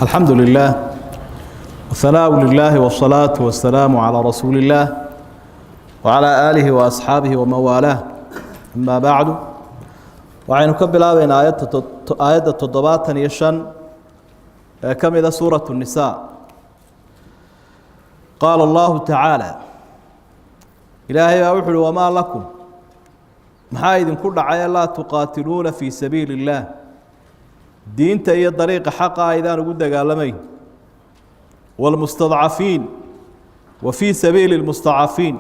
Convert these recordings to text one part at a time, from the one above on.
الحمد لله والثناء لله والصلاة والسلام على رسول الله وعلى آله وأصحابه ومن والاه أما بعد وعين كبلا بين آيات التضباط يشن كم إذا سورة النساء قال الله تعالى إلهي أوحل وما لكم محايد كل عيا لا تقاتلون في سبيل الله diinta iyo dariiqa xaqa aydaan ugu dagaalamay walmustadcafiin wa fii sabiili lmustadcafiin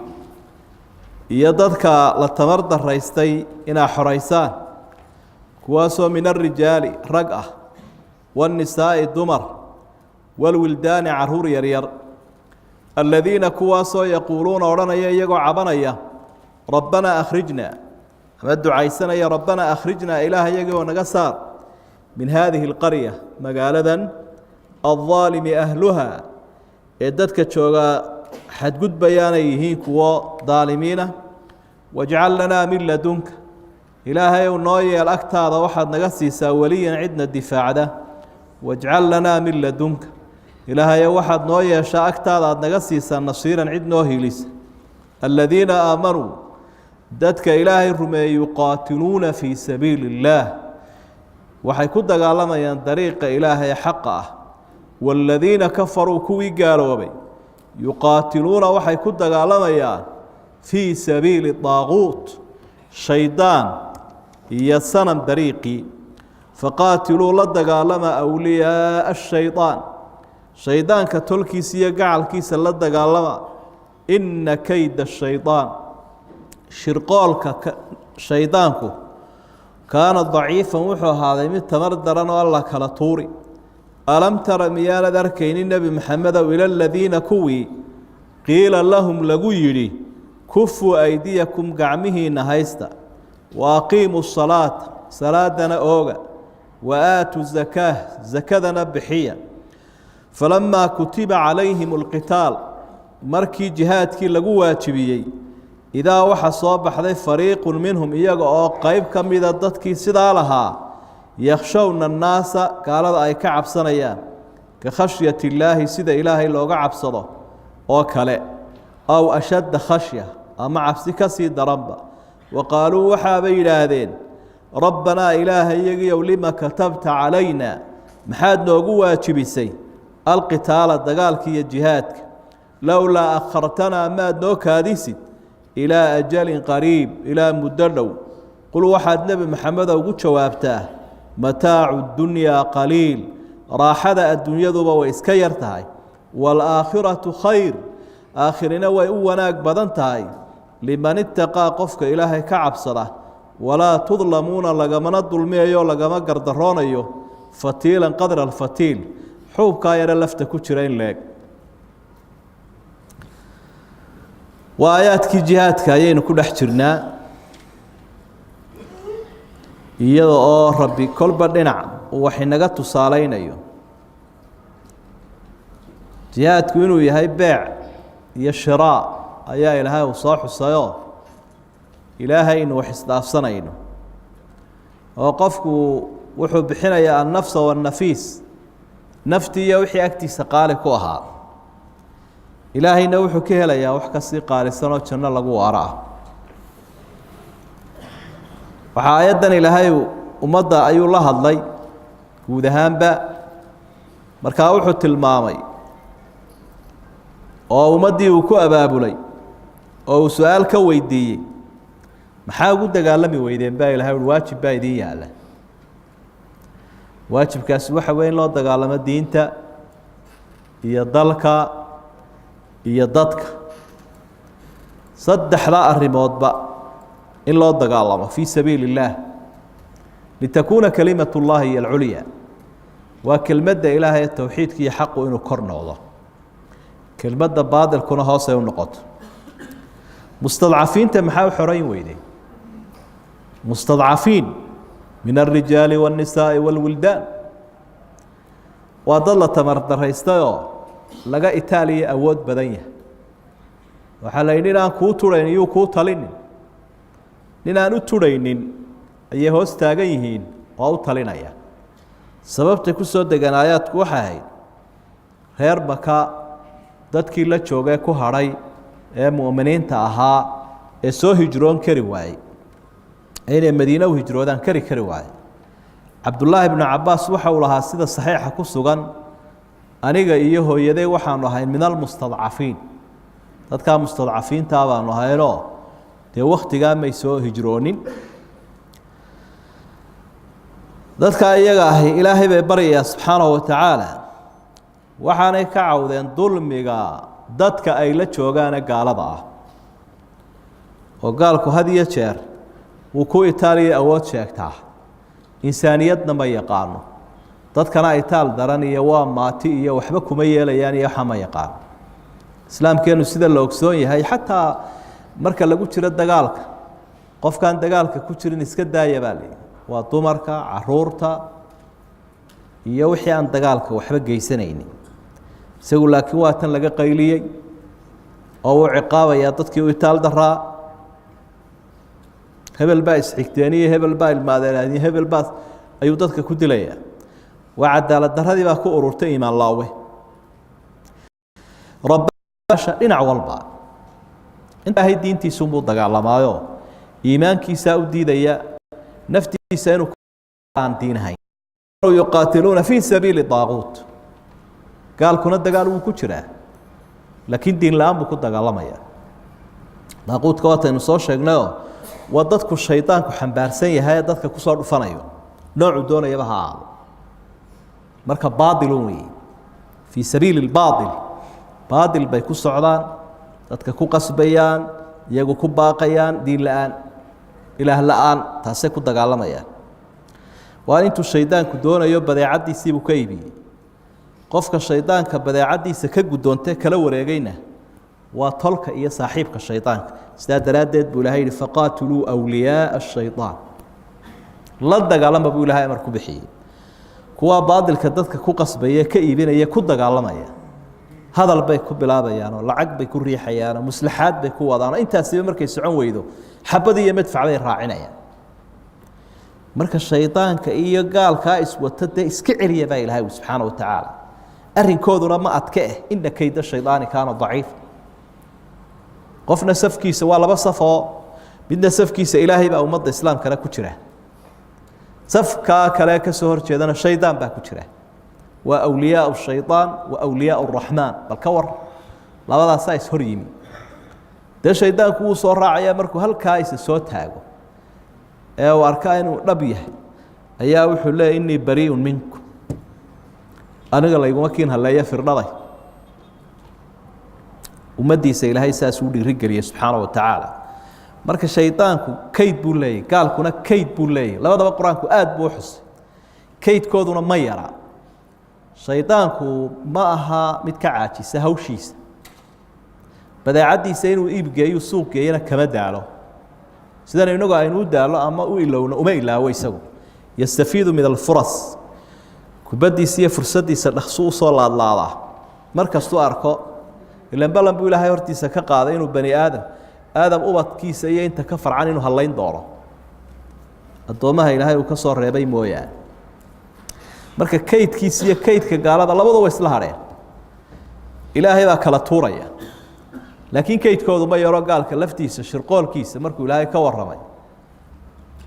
iyo dadka la tamar daraystay inaa xoraysaan kuwaasoo min alrijaali rag ah waannisaa'i dumar walwildaani caruur yaryar aladiina kuwaasoo yaquuluuna odhanaya iyagoo cabanaya rabbanaa akhrijna ama ducaysanaya rabbanaa akhrijnaa ilaah iyagoo naga saar من هذه القرية مقالة الظالم أهلها إدتك تشوغا حد قد بيانيه كوا ظالمين واجعل لنا من لدنك إلهي ونوي الأكتاد واحد نقسيسا وليا عدنا الدفاع ده واجعل لنا من لدنك إلهي واحد نوي شاء أكتاد نقسيسا نصيرا عدنا هيليس الذين آمنوا دتك إلهي الرمي يقاتلون في سبيل الله waxay ku dagaalamayaan dariiqa ilaahay xaqa ah walladina kafaruu kuwii gaaloobay yuqaatiluuna waxay ku dagaalamayaan fii sabiili daaquut shaydaan iyo sanam dariiqii faqaatiluu la dagaalama awliyaa ashaydaan shaydaanka tolkiisa iyo gacalkiisa la dagaalama inna kayda shaydaan shirqoolka shaydaanku كان ضعيفا وحو هذا من تمردرا والله كلا طوري ألم تر ميال ذركين النبي محمد إلى الذين كوي قيل لهم لقيري كفوا أيديكم قعمه نهيستا وأقيموا الصلاة صلاة أوغا وآتوا الزكاة زكاة بحية فلما كتب عليهم القتال مركي جهادك لقوا تبيي إذا وحى صابح ذي فريق منهم إيجا قيب كم إذا ضدك سدالها يخشون الناس قال أي كعب صنيا كخشية الله سد إلهي لو كعب صدا أو كلا أو أشد خشية أما عبسك سيد رب وقالوا وحابي هذين ربنا إلهي يجي ولما كتبت علينا محاد نوجوا تبيسي القتال الدجالك يجهادك لولا أخرتنا ما نوك هذيسي إلى أجل قريب إلى مدلو قل واحد نبي محمد وقل شوابته متاع الدنيا قليل راحة الدنيا ذو وإسكيرتها والآخرة خير آخرنا وإوناك بدنتها لمن اتقى قفك إلهي كعب صلاة ولا تظلمون لقمنا الظلمية لقما قردرون فتيلا قدر الفتيل حوب كاير لفت كتشرين لك وآياتك جهادك أيين كل حجرنا iyadoo rabbi kolba dhinac waxay naga tusaalaynayo jihaadku inuu yahay beec iyo shiraa ayaa ilaahay uu soo xusayo ilaahay inuu wax isdaafsanayno oo qofku wuxuu bixinayaa an-nafs wa an-nafiis naftii iyo wixii agtiisa qaali ku ahaa ilaahayna wuxuu ka helayaa wax ka sii qaalisan oo janno lagu waaraa waxa ayadan ilaahay umada ayuu la hadlay guud ahaanba markaa wuxuu tilmaamay oo umadii uu ku abaabulay oo uu su'aal ka weydiiyay maxaa ugu dagaalami weydeen baa ilaahay waajib baa idin yaala waajibkaas waxa weyn loo dagaalamo diinta iyo dalka iyo dadka saddexda arrimoodba إن الله دقالما في سبيل الله لتكون كلمة الله هي العليا وكلمة إلهي التوحيد كي حق إنه كرنا الله كلمة بعض الكون هاسة والنقط مستضعفين تمحاو حرين ويدي مستضعفين من الرجال والنساء والولدان وظل تمرد الرئيستيو لقى إيطاليا أود بدنيا وحاليننا كوتورين يو كوتالين nin aan u turaynin ayay hoos taagan yihiin oo u talinaya sababta ku soo degan aayaadku waxa ahayd reer Maka dadkii la joogay ku haray ee muuminiinta ahaa ee soo hijroon kari waayay inay Madiina u hijroodaan kari waayay Abdullah ibn Abbas waxa uu lahaa sida saxiixa ku sugan aniga iyo hooyaday waxaanu ahayn min al-mustadcafiin dadka mustadcafiinta baanu ahaynoo dee waqtigaa may soo hijroonin dadka iyaga ah Ilaahay bay baryaa subxaanahu wa ta'ala waxaanay ka cawdeen dulmiga dadka ay la joogaan gaalada ah oo gaalku had iyo jeer uu ku Itaaliya awood sheegtaa insaaniyadna ma yaqaano dadkana ay taal daran iyo waa maati iyo waxba kuma yeelayaan iyo waxa ma yaqaan islaamkeenu sida la ogsoon yahay xataa marka lagu jiro dagaalka qofkan dagaalka ku jirin iska daaya baa leeyahay waa dumarka caruurta iyo wixii aan dagaalka waxba geysanaynin isagu laakiin waa tan laga qayliyay oo uu ciqaabaya dadkii u itaal daraa hebel baa isxigteeniye hebel baa ilmaadeen hebel baa ayuu dadka ku dilaya waa cadaalad daradii baa ku ururtay iimaan laawe rabbasha dhinac walba inta hay diintiisu muu dagaalamaayo iimaankiisa u diidaya naftiisa inuu aan diinahay yuqaatiluuna fi sabiili daaquut gaalkuna dagaal uu ku jiraa laakiin diin la'aan buu ku dagaalamaya daaquutka waataynu soo sheegnayo waa dadku shaydaanku xambaarsan yahay dadka ku soo dhufanayo noocu doonayaba ha ahaado marka baadilun weeye fii sabiili lbaadil baadil bay ku socdaan dadka ku qasbayaan iyagu ku baaqayaan diin la'aan ilaah la'aan taasay ku dagaalamayaan waa intuu shaydaanku doonayo badeecadiisii buu ka iibiyey qofka shaydaanka badeecadiisa ka gudoontay kala wareegayna waa tolka iyo saaxiibka shaydaanka sidaa daraaddeed buu ilaahay yidhi faqaatiluu awliyaaa ashaytaan la dagaalama buu ilaahay amar ku bixiyey kuwaa baadilka dadka ku qasbaya ka iibinaya ku dagaalamaya hadal bay ku bilaabayaanoo lacag bay ku riixayaanoo muslaxaad bay ku wadaanoo intaasiba markay socon weydo xabadii iyo madfac bay raacinayaan marka shaydaanka iyo gaalkaa iswata dee iska celiya baa ilaahay subxaana wa tacaala arrinkooduna ma adke ina kayda shaydaani kaana daciif qofna safkiisa waa laba safoo midna safkiisa ilaahay baa ummadda islaamkana ku jira safkaa kale ka soo horjeedana shaydaan baa ku jira waa awliyaau shaydaan wa awliyaau raxmaan bal ka war labadaasaa is hor yimi dee shaydaanku wuu soo raacayaa markuu halkaa isa soo taago ee uu arkaa inuu dhab yahay ayaa wuxuu leeyahy innii bariiun minkum aniga layguma kiin halleeya firdhaday ummaddiisa ilaahay saas uu dhiirigeliyey subxaana wa tacaala marka shaydaanku kayd buu leeyahy gaalkuna kayd buu leeyahy labadaba qur-aanku aad buu u xusay kaydkooduna ma yara shaydaanku ma aha mid ka caajisa hawshiisa badeecadiisa inuu iibgeeyo suuq geeyana kama daalo sidana inagu aynu u daalo ama u ilowno uma ilaawo isagu yastafiidu min alfuras kubadiisa iyo fursadiisa dhaqso u soo laadlaadaa markastuu arko ilan balan buu ilaahay hortiisa ka qaaday inuu bani aadam ubadkiisa iyo inta ka farcan inuu hallayn doono addoomaha ilaahay uu ka soo reebay mooyaane marka kaydkiisa iyo kaydka gaalada labadaba isla hadheen ilaahay baa kala tuuraya laakiin kaydkoodu ma yaro gaalka laftiisa shirqoolkiisa markuu ilaahay ka warramay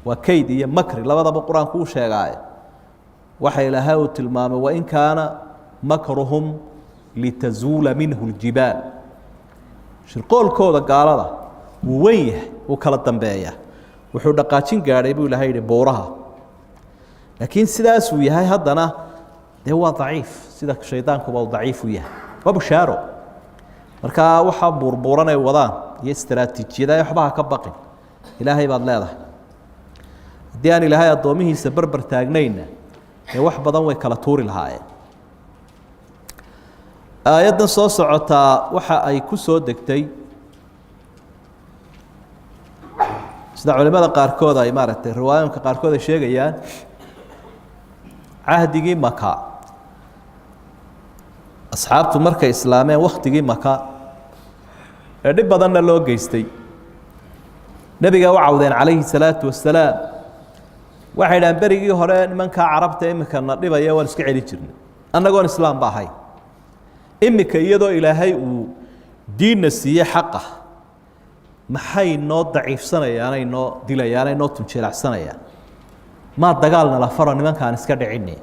waa kayd iyo makri labadaba qur-aanku uu sheegaaye waxa ilaahay uu tilmaamay wain kaana makruhum litazuula minhu ljibaal shirqoolkooda gaalada wuu weyn yahay wuu kala dambeeyaa wuxuu dhaqaajin gaadhay buu ilaahay yidhi buuraha laakiin sidaasuu yahay haddana dee waa daciif sida shaydaankuba uu daciif u yahay waa bushaaro markaa waxaa buurbuuran ay wadaan iyo istaraatiijiyada waxbaha ka baqin ilaahay baad leedahay haddii aan ilaahay addoomihiisa barbar taagnayna dee wax badan way kala tuuri lahaayeen aayaddan soo socotaa waxa ay ku soo degtay sida culimada qaarkood ay maaragtay riwaayooyinka qaarkood ay sheegayaan cahdigii maka asxaabtu markay islaameen waktigii maka ee dhib badanna loo geystay nebiga u cawdeen calayhi salaatu wasalaam waxay dhahan berigii hore nimanka carabta imika na dhibaya waan iska celi jirnay annagoon islaam ba ahay imika iyadoo ilaahay uu diinna siiyey xaqa maxay noo daciifsanayaan ay noo dilayaan ay noo tunjeelacsanayaan ma dagaalna la faro nimankaan iska dhicinay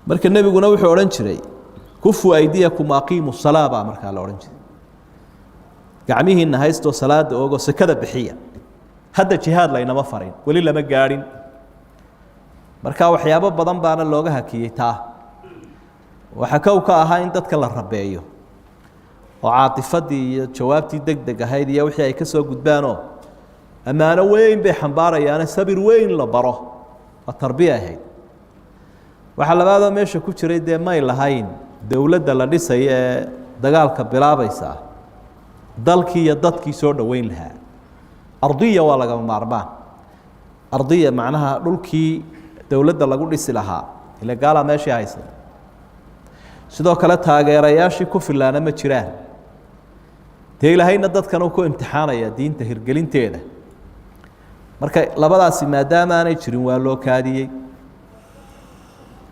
marka nabiguna wuxuu oran jiray kufu aydiyakum aqimu salaba marka la oran jiray gacmihiina haysto salaada oogo sakada bixiya hadda jihaad laynama farin wali lama gaarin marka waxyaabo badan baana looga hakiyay taa waxa ka ahaa in dadka la rabeeyo oo caatifadii iyo jawaabtii degdeg ahayd iyo wixii ay ka soo gudbaanoo ammaano weyn bay xambaarayaan sabir weyn la baro waa tarbiya ahayd waxa labaadoo meesha ku jiray dee may lahayn dowladda la dhisay ee dagaalka bilaabaysa dalkii iyo dadkii soo dhoweyn lahaa ardiya waa lagama maarmaan ardiya macnaha dhulkii dowladda lagu dhisi lahaa ila gaala meeshii haysan sidoo kale taageerayaashii ku filaana ma jiraan dee ilaahayna dadkan uu ku imtixaanaya diinta hirgelinteeda marka labadaasi maadaama aanay jirin waa loo kaadiyey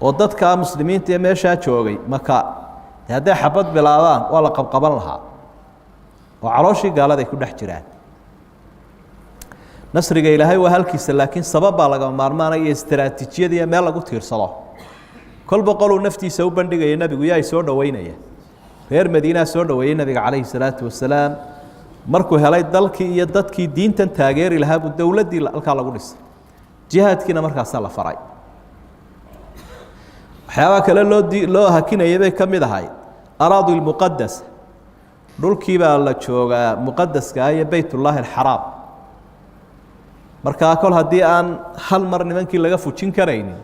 oo dadka muslimiinta ee meeshaa joogay maka hadday xabad bilaabaan waa la qabqaban lahaa oo calooshii gaaladay ku dhex jiraan nasriga ilaahay waa halkiisa laakiin sabab baa lagama maarmaanaya iyo istaraatiijiyad iyo meel lagu tiirsado kolba qoluu naftiisa u bandhigaya nebigu yaa soo dhoweynaya reer madiinaa soo dhoweeyey nebiga calayhi salaatu wasalaam markuu helay dalkii iyo dadkii diintan taageeri lahaa buu dowladdii halkaa lagu dhisay jihaadkiina markaasaa la faray waxyaabaha kale loo hakinayay bay ka mid ahay araadi lmuqadas dhulkii baa la joogaa muqadaska iyo beytullaahi alxaraam markaa kol haddii aan hal mar nimankii laga fujin karaynin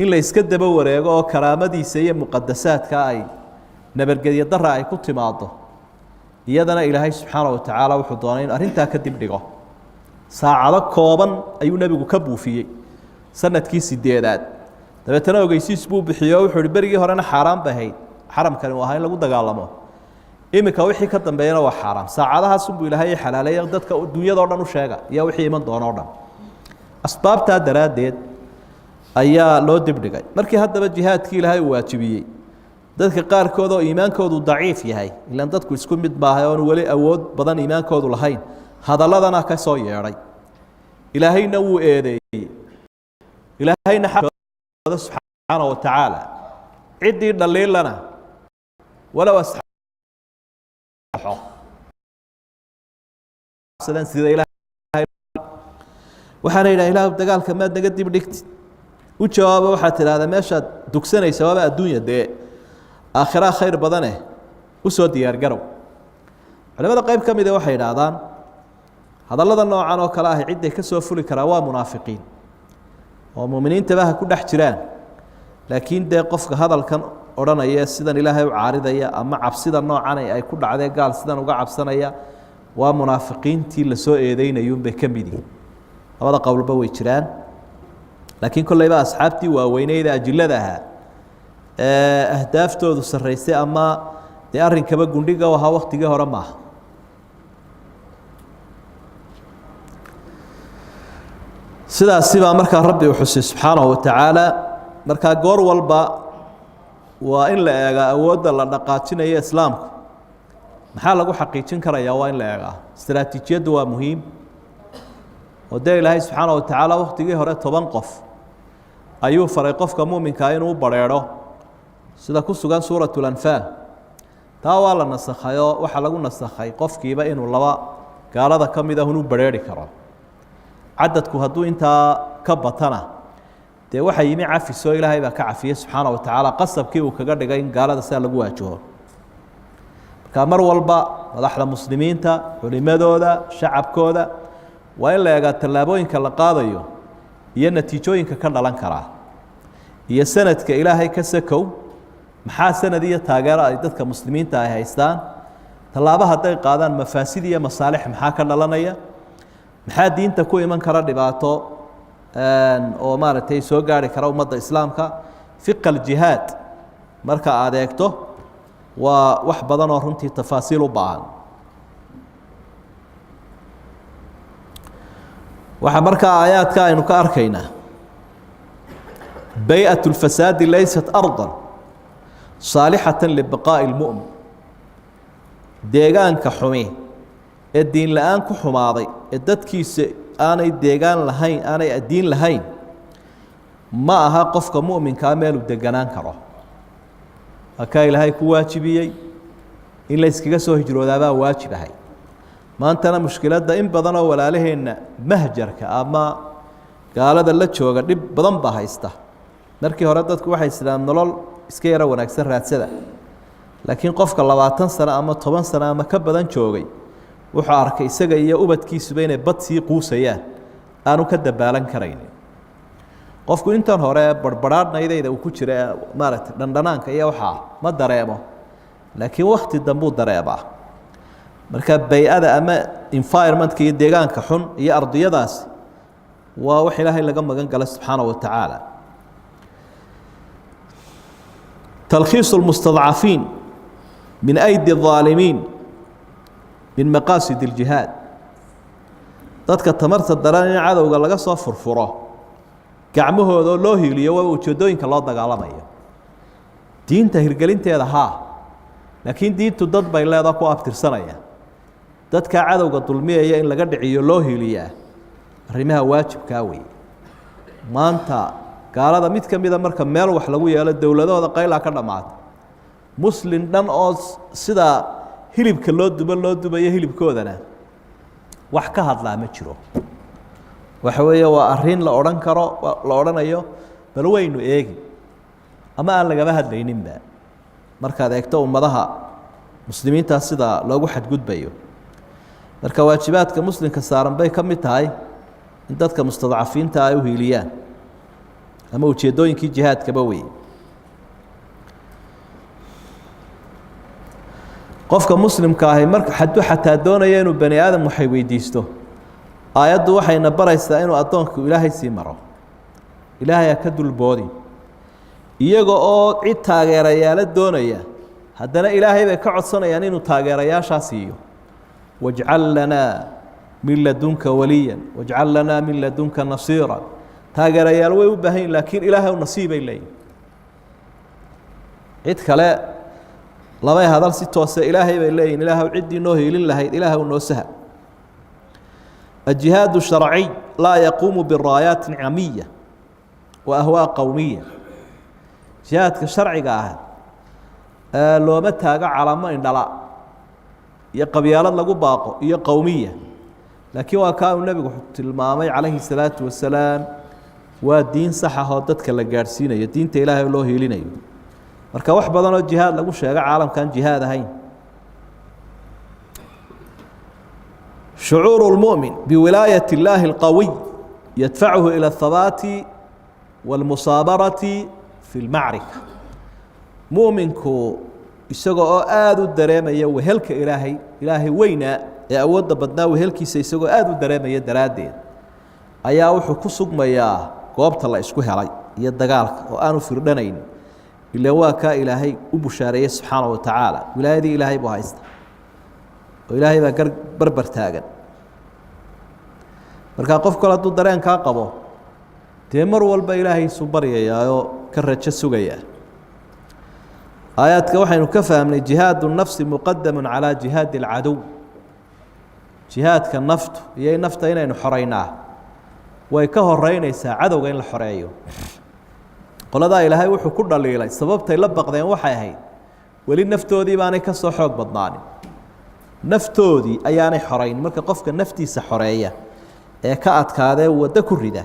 in la iska daba wareego oo karaamadiisa iyo muqadasaadka ay nabadgelyo dara ay ku timaado iyadana ilaahay subxaana wa tacaala wuxuu doonay in arrintaa ka dib dhigo saacado kooban ayuu nebigu ka buufiyey sanadkii 8aad dabeetana ogeysiis buu bixiyo wuxuu ihi berigii horena xaaraan bay ahayd xaramkani uu ahaa in lagu dagaalamo imika wixii ka dambeeyana waa xaaraam saacadahaas unbuu ilaahay xalaaleeyay dadka dunyadoo dhan u sheega iyo wixii iman doona oo dhan asbaabtaa daraaddeed ayaa loo dibdhigay markii haddaba jihaadkii ilaahay uu waajibiyey dadka qaarkood oo iimaankoodu daciif yahay ilaan dadku isku mid maahay oon weli awood badan iimaankoodu lahayn hadalladana ka soo yeedhay ilaahayna wuu eedeeyey ilaahayna xaqooda subxaana wa tacaala ciddii dhaliilana walow waxaana yidhaha ilaah dagaalka maad naga dib dhigtid u jawaabo waxaad tidhahdaa meeshaad dugsanaysa waaba adduunya dee aakhiraa khayr badane u soo diyaargarow culimada qayb ka mida waxay idhaahdaan hadallada noocan oo kale ahi cidday ka soo fuli karaa waa munaafiqiin oo muuminiintaba ha ku dhex jiraan laakiin dee qofka hadalkan odhanaya sidan ilaahay u caaridaya ama cabsida noocan ay ku dhacdee gaal sidan uga cabsanaya waa munaafiqiintii la soo eedeynayuunbay ka mid yihiin labada qowlba way jiraan laakiin kollayba asxaabtii waaweyneyda ajillada ahaa ahdaaftoodu sarraysay ama dee arrinkaba gundhiga u ahaa waktigii hore maaha sidaasi baa markaa rabbi u xusay subxaanahu wa tacaala markaa goor walba waa in la eegaa awoodda la dhaqaajinayo islaamku maxaa lagu xaqiijin karayaa waa in la eegaa istaraatiijiyaddu waa muhiim oo dee ilaahay subxaana wa tacaala waktigii hore 10 qof ayuu faray qofka muuminkaa inuu bareedho sida ku sugan suuratu lanfaal taa waa la nasakhayoo waxaa lagu nasakhay qofkiiba inuu 2 gaalada ka mid ah inuu bareeri karo cadadku hadduu intaa ka batana dee waxaa yimi cafisoo ilaahay baa ka cafiyey subxaana wa tacaala qasabkii uu kaga dhigay in gaalada sidaa lagu waajaho marka mar walba madaxda muslimiinta culimadooda shacabkooda waa in la eegaa tallaabooyinka la qaadayo iyo natiijooyinka ka dhalan karaa iyo sanadka ilaahay ka sakow maxaa sanad iyo taageero ay dadka muslimiinta ay haystaan tallaabo hadday qaadaan mafaasid iyo masaalix maxaa ka dhalanaya maxaa diinta ku iman kara dhibaato oo maaragtay soo gaari kara ummadda islaamka fiqa aljihaad marka aad eegto waa wax badan oo runtii tafaasiil u baahan waxa markaa aayaadka aynu ka arkaynaa bay'atu lfasaadi laysat ardan saalixatan libaqaa'i lmu'min deegaanka xumi ee diin la-aan ku xumaaday ee dadkiisa aanay deegaan lahayn aanay diin lahayn ma aha qofka mu'minkaa meeluu deganaan karo akaa ilaahay ku waajibiyey in la iskaga soo hijroodaabaa waajib ahay maantana mushkiladda in badan oo walaalaheenna mahjarka ama gaalada la jooga dhib badan baa haysta markii hore dadku waxay islaam nolol iska yaro wanaagsan raadsada laakiin qofka 20 sano ama 10 sano ama ka badan joogay wuxuu arkay isaga iyo ubadkiisuba inay bad sii quusayaan aanu ka dabaalan karaynin qofku intan hore barbaraadnaydayda uu ku jira maaragtay dhandhanaanka iyo waxa ma dareemo laakiin waqti dambu dareema marka bay'ada ama environment-ka iyo deegaanka xun iyo ardiyadaas waa wax ilaahay laga magan gala subxaanahu wa tacaala تلخيص المستضعفين من أيدي الظالمين من مقاصد الجهاد dadka tamarta daran in cadowga laga soo furfuro gacmahooda loo hiiliyo waa ujeedooyinka loo dagaalamayo diinta hirgelinteeda laakiin diintu dad bay leedahay ku abtirsanaya dadka cadowga dulmiyaya in laga dhiciyo loo hiiliyaa arrimaha waajibka weey maanta gaalada mid ka mid marka meel wax lagu yeelo dawladooda qayla ka dhamaad muslim dhan oo sida hilibka loo dubayo hilibkoodana wax ka hadlaa ma jiro waxa weeye waa arrin la oran karo la oranayo bal waynu eegi ama aan laga hadlayninba marka adeegto ummadaha muslimiinta sida loogu xadgudbayo marka waajibaadka muslimka saaran bay ka mid tahay in dadka mustadcafiinta ay u hiiliyaan ama ujeedooyinkii jihaadkaba weeye qofka muslimka ahi marka xataa doonaya inuu bani aadam waxay weydiisto aayaddu waxayna baraysaa inuu addoonku ilaahay sii maro ilaahay ka dulboodi iyaga oo cid taageerayaala doonaya haddana ilaahay bay ka codsanayaan inuu taageerayaashaa siiyo wajcal lanaa min ladunka waliyan wajcal lanaa min ladunka nasiira taageerayaal way u baahan yihiin laakiin ilaahay nasiibay leeyihin cid kale labay hadal si toose ilaahay bay leeyihin ilaahay ciddii noo hiilin lahayd ilaahay noo sahab الجهاد الشرعي لا يقوم بالرايات عامية وأهواء قومية جهاد الشرعي لو متى على ما إن لا يقبيال الله باقو هي قومية لكن وكان النبي المامي عليه الصلاة والسلام ودين صح هادتك لجارسينا يدين تإله الله هيلنا marka wax badan oo jihaad lagu sheegay caalamkan jihaad ahayn شعور المؤمن بولاية الله القوي يدفعه إلى الثبات والمصابرة في المعركة مؤمنكو isagoo aad u dareemaya wehelka ilaahay weyna ee awoodda badnaa wehelkiisa isagoo aad u dareemaya daraadeed ayaa wuxuu ku sugmayaa goobta la isku helay iyo dagaalka oo aanu firdhanayn إلا واكا إلهي وبشاريه سبحانه وتعالى ولايدي إلهي بهايستا وإلهي بقر بربر تاغن marka qof kale duu dareen ka qabo teemar walba Ilaahay subariyaayo ka rajo sugaya aayadka waxaynu ka fahmnay jihaadu nafsi muqaddamun ala jihaadi al-adu jihaadka naftu iyo nafta inaynu xoreynaa way ka horeynaysaa cadowga in la xoreeyo qolada Ilaahay wuxuu ku dhaliilay sababtay la baqdeen waxay ahayd wali naftoodii baanay ka soo xoog badnaan naftoodii ayaanay xoreyn marka qofka naftiisa xoreeya ee ka adkaadee wada ku rida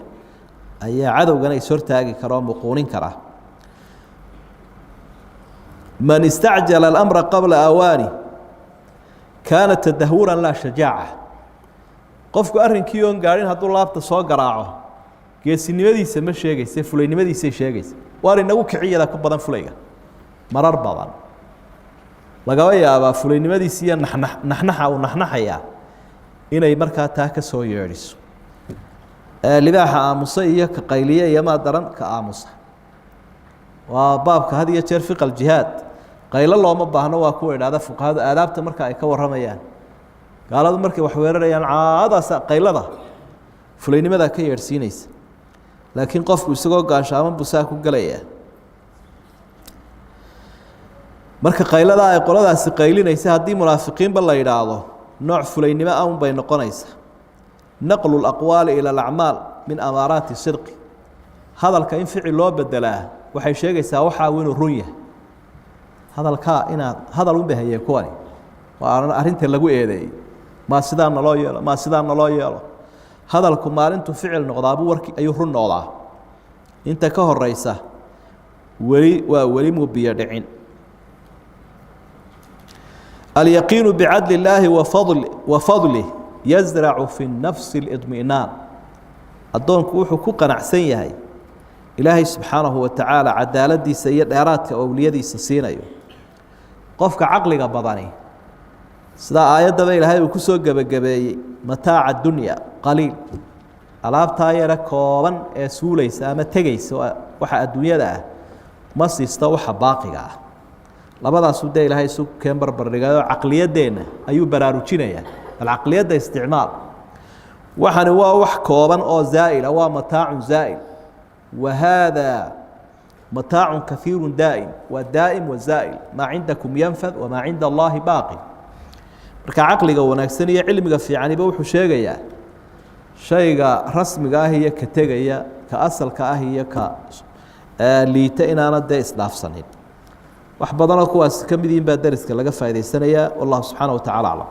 ayaa cadowgana is hortaagi karo muquunin kara man istacjala al-amra qabla awani kana tadahhuran la shajaa'a qofku arrinkii oo gaarin haduu laabta soo garaaco geesinimadiisa ma sheegaysa fulaynimadiisa sheegaysa waar inagu kiciyada ku badan fulayga marar badan laga yaabaa fulaynimadiisa iyo naxnaxaya inay markaa taa ka soo yeeriso libaaxa aamusa iyo ka qayliye iyo ma daran ka aamusa waa baabka had iyo jeer fiqal jihaad qaylo looma baahno waa ku idhaada fuqahaada aadaabta marka ay ka waramayaan gaaladu markay wax weerarayaan caadaas qaylada fulaynimada ka yeersiinaysa laakiin qofku isagoo gaashaaman busaa ku galaya marka qaylada ay qoladaasi qaylinaysa haddii munaafiqiinba la yidhaahdo nooc fulaynimo ah unbay noqonaysaa naqlu laqwaali ila alacmaal min amaaraati sidqi hadalka in ficil loo bedelaa waxay sheegaysaa waxaa inuu run yahay hadalkaa inaad hadal unbay hayeen kuwani waa arrinta lagu eedeeyey maa sidaa naloo yeelo maa sidaa naloo yeelo hadalku maalintuu ficil noqdaabuu warki ayuu run noqdaa inta ka horeysa weli muu biyo dhicin اليقين بعدل الله وفضله يزرع في النفس الإطمئنان أدونك وحو قنعسن يحي إلهي سبحانه وتعالى عدالتي سيد إرادك أوليدي سسينيو قفك عقلك بدني سدا آيات دبا إلهي وكسو غبغبي متاع الدنيا قليل alaabtaa yara kooban ee suulaysa ama tegaysa waxa adduunyada ah ma siista waxa baaqiga ah labadaas uu ilaahay isu keen barbardhigayo aqliyadeena ayuu baraarujinaya aqliyada isticmaal waxana waa wax kooban oo zaa'il waa mataa'un zaa'il wa hada mataa'un kathirun daa'im wa daa'im wa zaa'il ma indakum yanfad wa ma inda Allah baaqi marka aqliga wanaagsan iyo cilmiga fiicaniba wuxuu sheegayaa shayga rasmiga ah iyo ka tegaya ka asalka ah iyo ka liita inaana isdhaafsanin wax badan oo kuwaas ka mid yihiin baa dariska laga faa'iideysanayaa wallahu subhanahu wa ta'ala